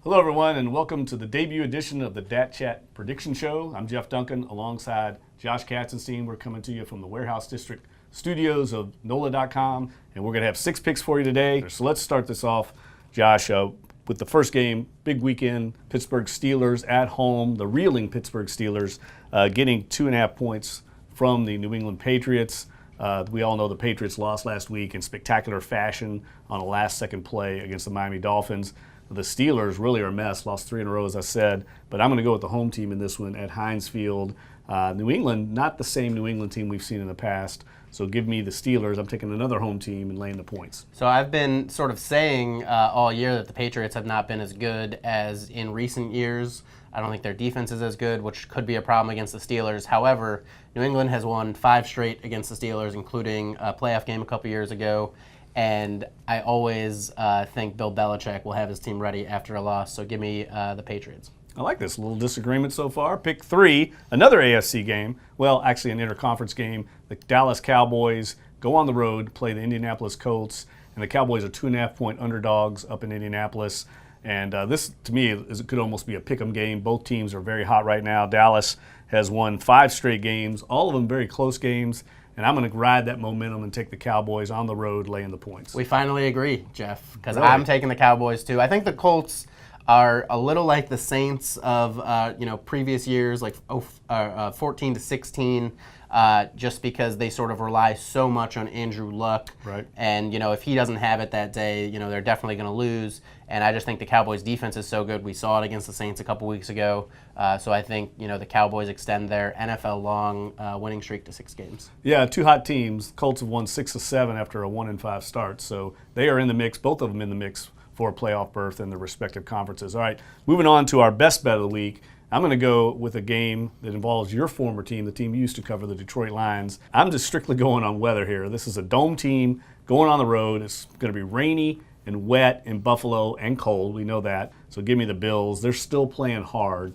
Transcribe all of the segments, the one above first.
Hello, everyone, and welcome to the debut edition of the DChat Prediction Show. I'm Jeff Duncan alongside Josh Katzenstein. We're coming to you from the Warehouse District studios of NOLA.com, and we're going to have 6 picks for you today. So let's start this off, Josh, with the first game, big weekend, Pittsburgh Steelers at home, the reeling Pittsburgh Steelers getting 2.5 points from the New England Patriots. We all know the Patriots lost last week in spectacular fashion on a last-second play against the Miami Dolphins. The Steelers really are a mess, lost 3 in a row, as I said, but I'm going to go with the home team in this one at Heinz Field. New England, not the same New England team we've seen in the past, so give me the Steelers. I'm taking another home team and laying the points. So I've been sort of saying all year that the Patriots have not been as good as in recent years. I don't think their defense is as good, which could be a problem against the Steelers. However, New England has won 5 straight against the Steelers, including a playoff game a couple years ago. And I always think Bill Belichick will have his team ready after a loss. So give me the Patriots. I like this. A little disagreement so far. Pick 3, another AFC game. Well, actually an interconference game. The Dallas Cowboys go on the road, play the Indianapolis Colts, and the Cowboys are 2.5-point underdogs up in Indianapolis. And this, to me, could almost be a pick'em game. Both teams are very hot right now. Dallas has won 5 straight games, all of them very close games. And I'm going to ride that momentum and take the Cowboys on the road, laying the points. We finally agree, Jeff, because Really? I'm taking the Cowboys too. I think the Colts are a little like the Saints of previous years, like 14 to 16, just because they sort of rely so much on Andrew Luck. Right. And if he doesn't have it that day, they're definitely going to lose. And I just think the Cowboys' defense is so good. We saw it against the Saints a couple weeks ago. So I think the Cowboys extend their NFL-long winning streak to 6 games. Yeah, 2 hot teams. Colts have won 6 of 7 after a 1-5 start. So they are in the mix, both of them in the mix for a playoff berth in their respective conferences. All right, moving on to our best bet of the week. I'm going to go with a game that involves your former team, the team you used to cover, the Detroit Lions. I'm just strictly going on weather here. This is a dome team going on the road. It's going to be rainy and wet in Buffalo and cold. We know that. So give me the Bills. They're still playing hard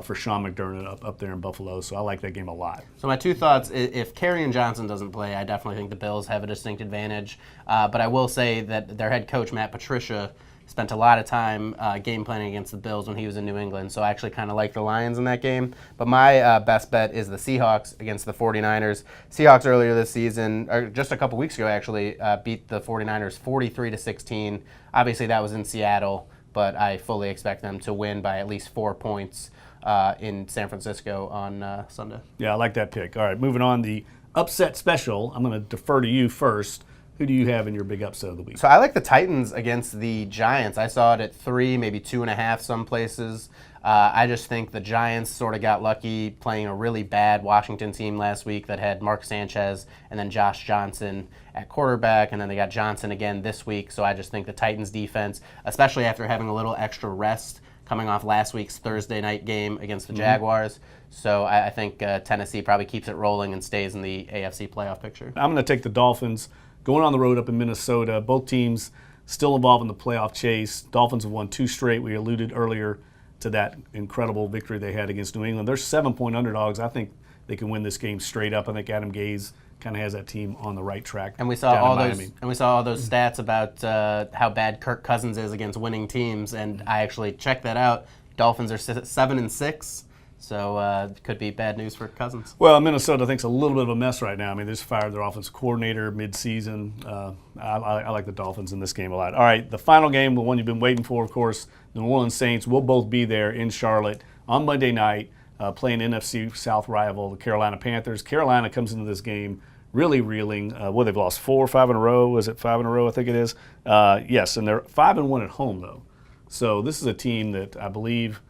for Sean McDermott up there in Buffalo, so I like that game a lot. So my 2 thoughts, if Kerryon Johnson doesn't play, I definitely think the Bills have a distinct advantage. But I will say that their head coach, Matt Patricia, spent a lot of time game planning against the Bills when he was in New England, so I actually kind of like the Lions in that game. But my best bet is the Seahawks against the 49ers. Seahawks earlier this season, or just a couple weeks ago actually, beat the 49ers 43-16. Obviously that was in Seattle, but I fully expect them to win by at least 4 points in San Francisco on Sunday. Yeah, I like that pick. All right, moving on, the upset special. I'm going to defer to you first. Who do you have in your big upset of the week? So I like the Titans against the Giants. I saw it at 3, maybe 2.5 some places. I just think the Giants sort of got lucky playing a really bad Washington team last week that had Mark Sanchez and then Josh Johnson at quarterback, and then they got Johnson again this week. So I just think the Titans defense, especially after having a little extra rest coming off last week's Thursday night game against the Jaguars. So I think Tennessee probably keeps it rolling and stays in the AFC playoff picture. I'm going to take the Dolphins. Going on the road up in Minnesota, both teams still involved in the playoff chase. Dolphins have won 2 straight. We alluded earlier to that incredible victory they had against New England. They're 7-point underdogs. I think they can win this game straight up. I think Adam Gase kind of has that team on the right track. And we saw all those stats about how bad Kirk Cousins is against winning teams. And I actually checked that out. Dolphins are 7-6. So it could be bad news for Cousins. Well, Minnesota, I think, is a little bit of a mess right now. I mean, they just fired their offensive coordinator mid-season. I like the Dolphins in this game a lot. All right, the final game, the one you've been waiting for, of course, the New Orleans Saints will both be there in Charlotte on Monday night, playing NFC South rival, the Carolina Panthers. Carolina comes into this game really reeling. They've lost 4 or 5 in a row. Is it 5 in a row? I think it is. Yes, and they're 5-1 at home, though. So this is a team that I believe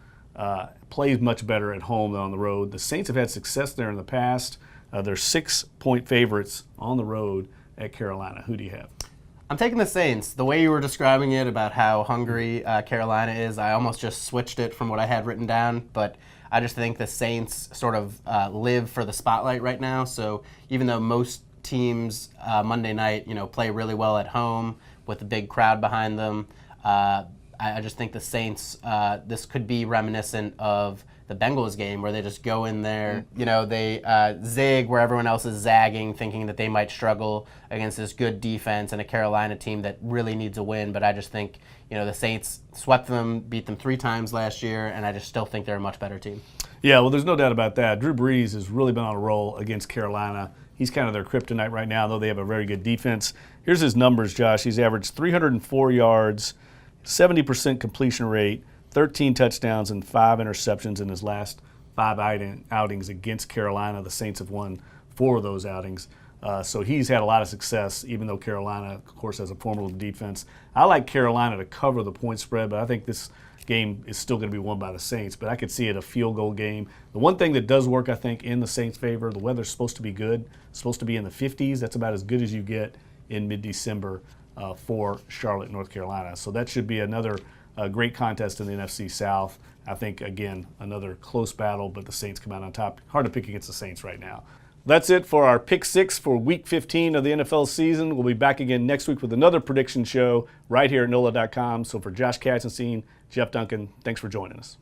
plays much better at home than on the road. The Saints have had success there in the past. They're 6-point favorites on the road at Carolina. Who do you have? I'm taking the Saints. The way you were describing it about how hungry Carolina is, I almost just switched it from what I had written down. But I just think the Saints sort of live for the spotlight right now. So even though most teams Monday night, play really well at home with a big crowd behind them, I just think the Saints, this could be reminiscent of the Bengals game where they just go in there, they zig where everyone else is zagging, thinking that they might struggle against this good defense and a Carolina team that really needs a win. But I just think, the Saints swept them, beat them 3 times last year, and I just still think they're a much better team. Yeah, well, there's no doubt about that. Drew Brees has really been on a roll against Carolina. He's kind of their kryptonite right now, though they have a very good defense. Here's his numbers, Josh. He's averaged 304 yards, 70% completion rate, 13 touchdowns, and 5 interceptions in his last 5 outings against Carolina. The Saints have won 4 of those outings. So he's had a lot of success, even though Carolina, of course, has a formidable defense. I like Carolina to cover the point spread, but I think this game is still going to be won by the Saints. But I could see it a field goal game. The one thing that does work, I think, in the Saints' favor, the weather's supposed to be good. It's supposed to be in the 50s. That's about as good as you get in mid-December for Charlotte, North Carolina. So that should be another great contest in the NFC South. I think, again, another close battle, but the Saints come out on top. Hard to pick against the Saints right now. That's it for our Pick 6 for Week 15 of the NFL season. We'll be back again next week with another prediction show right here at NOLA.com. So for Josh Katzenstein, Jeff Duncan, thanks for joining us.